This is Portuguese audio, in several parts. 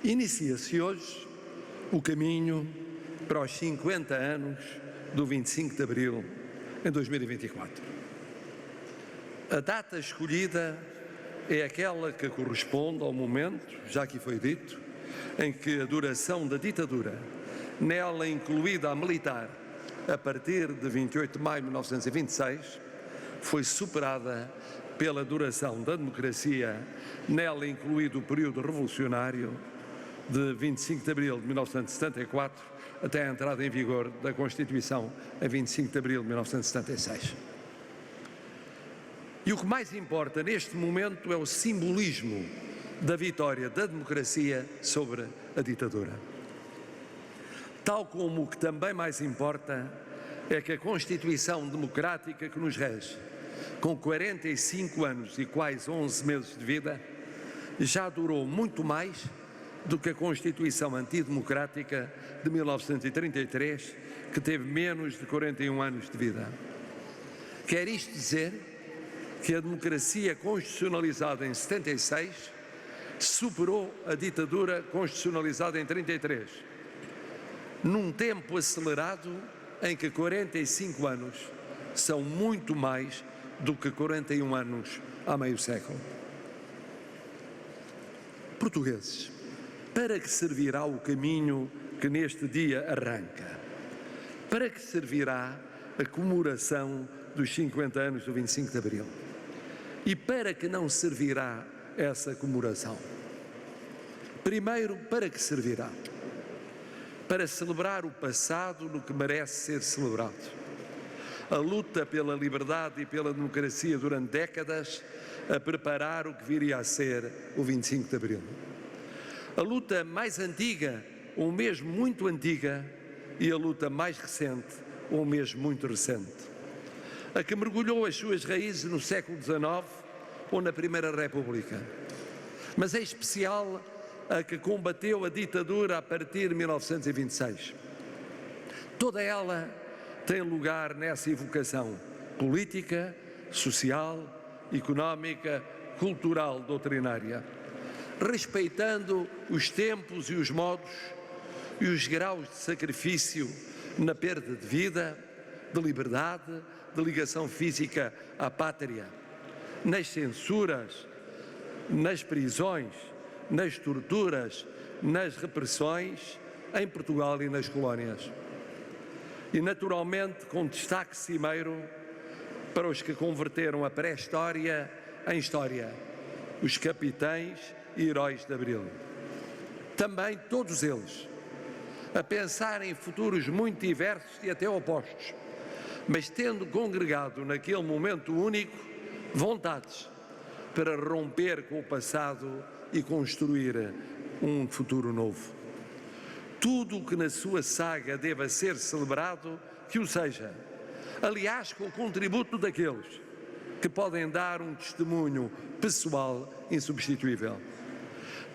Inicia-se hoje o caminho para os 50 anos do 25 de Abril, em 2024. A data escolhida é aquela que corresponde ao momento, já aqui foi dito, em que a duração da ditadura, nela incluída a militar, a partir de 28 de maio de 1926, foi superada pela duração da democracia, nela incluído o período revolucionário, de 25 de abril de 1974 até a entrada em vigor da Constituição em 25 de abril de 1976. E o que mais importa neste momento é o simbolismo da vitória da democracia sobre a ditadura. Tal como o que também mais importa é que a Constituição democrática que nos rege, com 45 anos e quase 11 meses de vida, já durou muito mais do que a Constituição antidemocrática de 1933, que teve menos de 41 anos de vida. Quer isto dizer que a democracia constitucionalizada em 76 superou a ditadura constitucionalizada em 33, num tempo acelerado em que 45 anos são muito mais do que 41 anos há meio século. Portugueses, para que servirá o caminho que neste dia arranca? Para que servirá a comemoração dos 50 anos do 25 de Abril? E para que não servirá essa comemoração? Primeiro, para que servirá? Para celebrar o passado no que merece ser celebrado. A luta pela liberdade e pela democracia durante décadas, a preparar o que viria a ser o 25 de Abril. A luta mais antiga, ou mesmo muito antiga, e a luta mais recente, ou mesmo muito recente. A que mergulhou as suas raízes no século XIX ou na Primeira República. Mas em especial a que combateu a ditadura a partir de 1926. Toda ela tem lugar nessa evocação política, social, económica, cultural, doutrinária, respeitando os tempos e os modos e os graus de sacrifício na perda de vida, de liberdade, de ligação física à pátria, nas censuras, nas prisões, nas torturas, nas repressões em Portugal e nas colónias. E naturalmente com destaque cimeiro para os que converteram a pré-história em história, os capitães e heróis de Abril. Também todos eles a pensar em futuros muito diversos e até opostos, mas tendo congregado naquele momento único vontades para romper com o passado e construir um futuro novo. Tudo o que na sua saga deva ser celebrado, que o seja. Aliás, com o contributo daqueles que podem dar um testemunho pessoal insubstituível.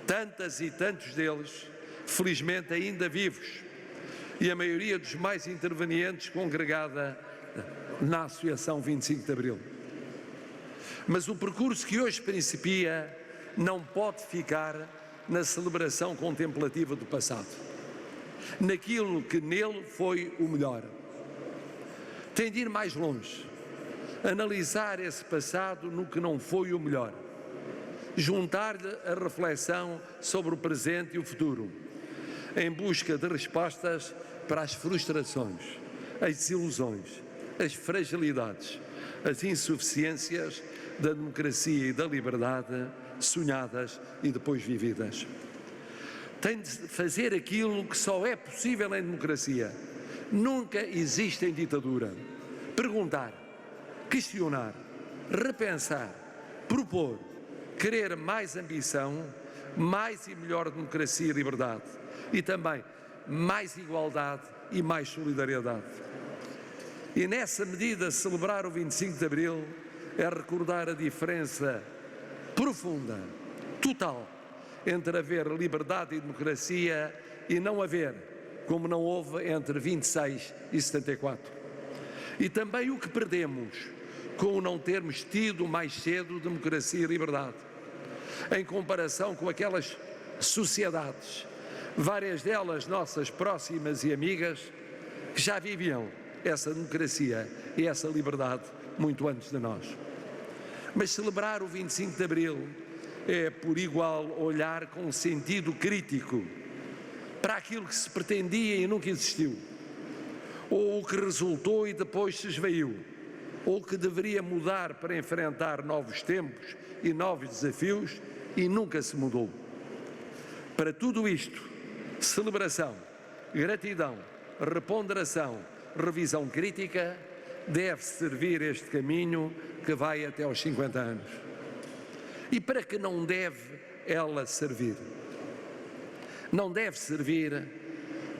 Tantas e tantos deles, felizmente ainda vivos, e a maioria dos mais intervenientes congregada na Associação 25 de Abril. Mas o percurso que hoje principia não pode ficar na celebração contemplativa do passado, naquilo que nele foi o melhor. Tem de ir mais longe, analisar esse passado no que não foi o melhor, juntar-lhe a reflexão sobre o presente e o futuro, em busca de respostas para as frustrações, as desilusões, as fragilidades, as insuficiências da democracia e da liberdade sonhadas e depois vividas. Tem de fazer aquilo que só é possível em democracia. Nunca existe em ditadura. Perguntar, questionar, repensar, propor, querer mais ambição, mais e melhor democracia e liberdade. E também mais igualdade e mais solidariedade. E nessa medida, celebrar o 25 de Abril é recordar a diferença profunda, total, entre haver liberdade e democracia e não haver, como não houve entre 26 e 74. E também o que perdemos com o não termos tido mais cedo democracia e liberdade, em comparação com aquelas sociedades, várias delas nossas próximas e amigas, que já viviam essa democracia e essa liberdade muito antes de nós. Mas celebrar o 25 de Abril é, por igual, olhar com sentido crítico para aquilo que se pretendia e nunca existiu, ou o que resultou e depois se esvaiu, ou o que deveria mudar para enfrentar novos tempos e novos desafios e nunca se mudou. Para tudo isto, celebração, gratidão, reponderação, revisão crítica, deve servir este caminho que vai até aos 50 anos. E para que não deve ela servir? Não deve servir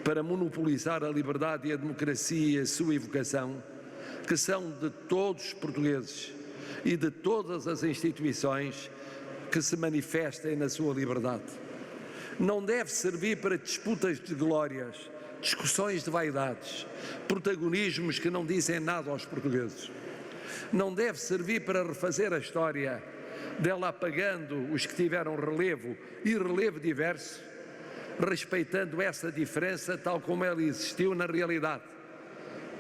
para monopolizar a liberdade e a democracia e a sua evocação, que são de todos os portugueses e de todas as instituições que se manifestem na sua liberdade. Não deve servir para disputas de glórias, discussões de vaidades, protagonismos que não dizem nada aos portugueses. Não deve servir para refazer a história, dela apagando os que tiveram relevo e relevo diverso, respeitando essa diferença tal como ela existiu na realidade,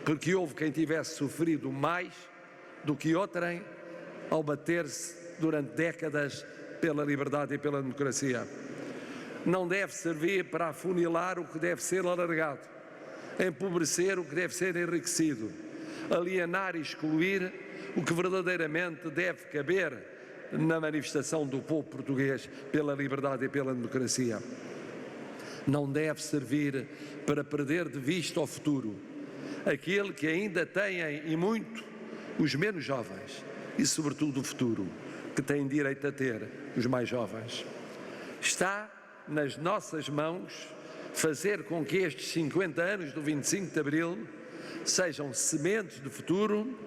porque houve quem tivesse sofrido mais do que outrem ao bater-se durante décadas pela liberdade e pela democracia. Não deve servir para afunilar o que deve ser alargado, empobrecer o que deve ser enriquecido, alienar e excluir o que verdadeiramente deve caber na manifestação do povo português pela liberdade e pela democracia. Não deve servir para perder de vista o futuro, aquele que ainda têm e muito os menos jovens e, sobretudo, o futuro que têm direito a ter os mais jovens. Está nas nossas mãos fazer com que estes 50 anos do 25 de Abril sejam sementes de futuro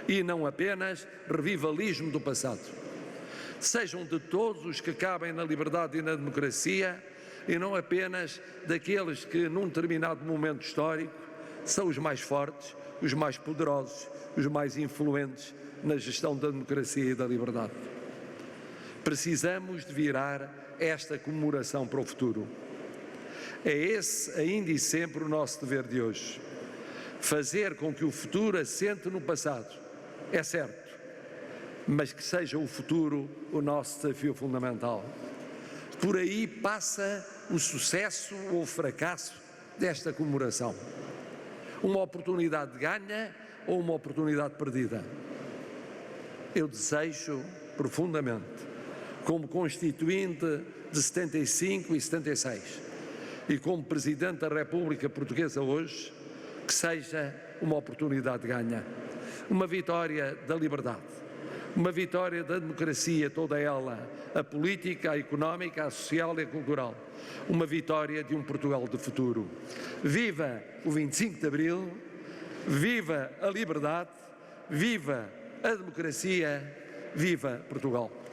e não apenas revivalismo do passado. Sejam de todos os que cabem na liberdade e na democracia e não apenas daqueles que, num determinado momento histórico, são os mais fortes, os mais poderosos, os mais influentes na gestão da democracia e da liberdade. Precisamos de virar esta comemoração para o futuro. É esse ainda e sempre o nosso dever de hoje. Fazer com que o futuro assente no passado, é certo, mas que seja o futuro o nosso desafio fundamental. Por aí passa o sucesso ou o fracasso desta comemoração. Uma oportunidade de ganha ou uma oportunidade perdida. Eu desejo profundamente, como constituinte de 75 e 76 e como Presidente da República Portuguesa hoje, que seja uma oportunidade de ganha, uma vitória da liberdade, uma vitória da democracia, toda ela, a política, a económica, a social e a cultural, uma vitória de um Portugal de futuro. Viva o 25 de Abril, viva a liberdade, viva a democracia, viva Portugal!